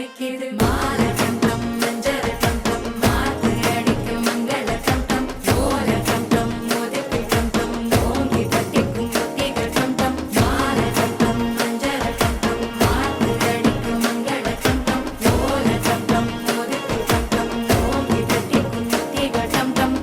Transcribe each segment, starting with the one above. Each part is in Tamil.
அடிக்குது மால டம் டம் மஞ்சள் டம் டம் மாத்து அடிக்கு மங்கள டம் டம் ஓல டம் டம் மோதிக்கு டம் டம் ஓங்கி தட்டிக்கும் முத்திகள் டம் டம் மால டம் டம் மஞ்சள் டம் டம் மாத்து அடிக்கு மங்கள டம் டம் ஓல டம் டம் மோதிக்கு டம் டம் ஓங்கி தட்டிக்கும் முத்திகள் டம் டம்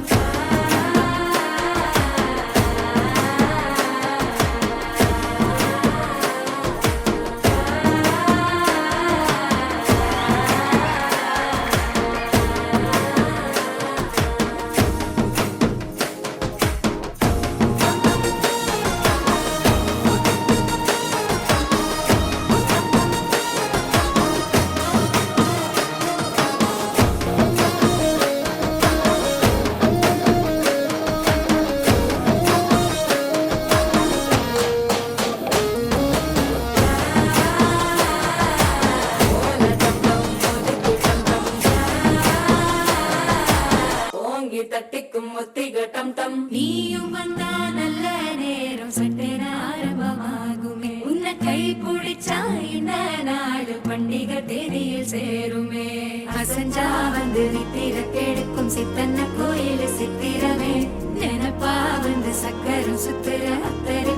ஓங்கி தட்டிக்கும் முத்திக டம் டம் நீயும் வந்தா நல்ல நேரம் சட்டென ஆரம்பமாகுமே உன்னை கை பிடிச்சா இந்த நாடு பண்டிகை தேதியில் சேருமே அசஞ்சா வந்து நித்திர கெடுக்கும் சித்தன்ன கோயில் சித்திரமே நினப்பா வந்து சக்கரம் சுத்துற அத்தரு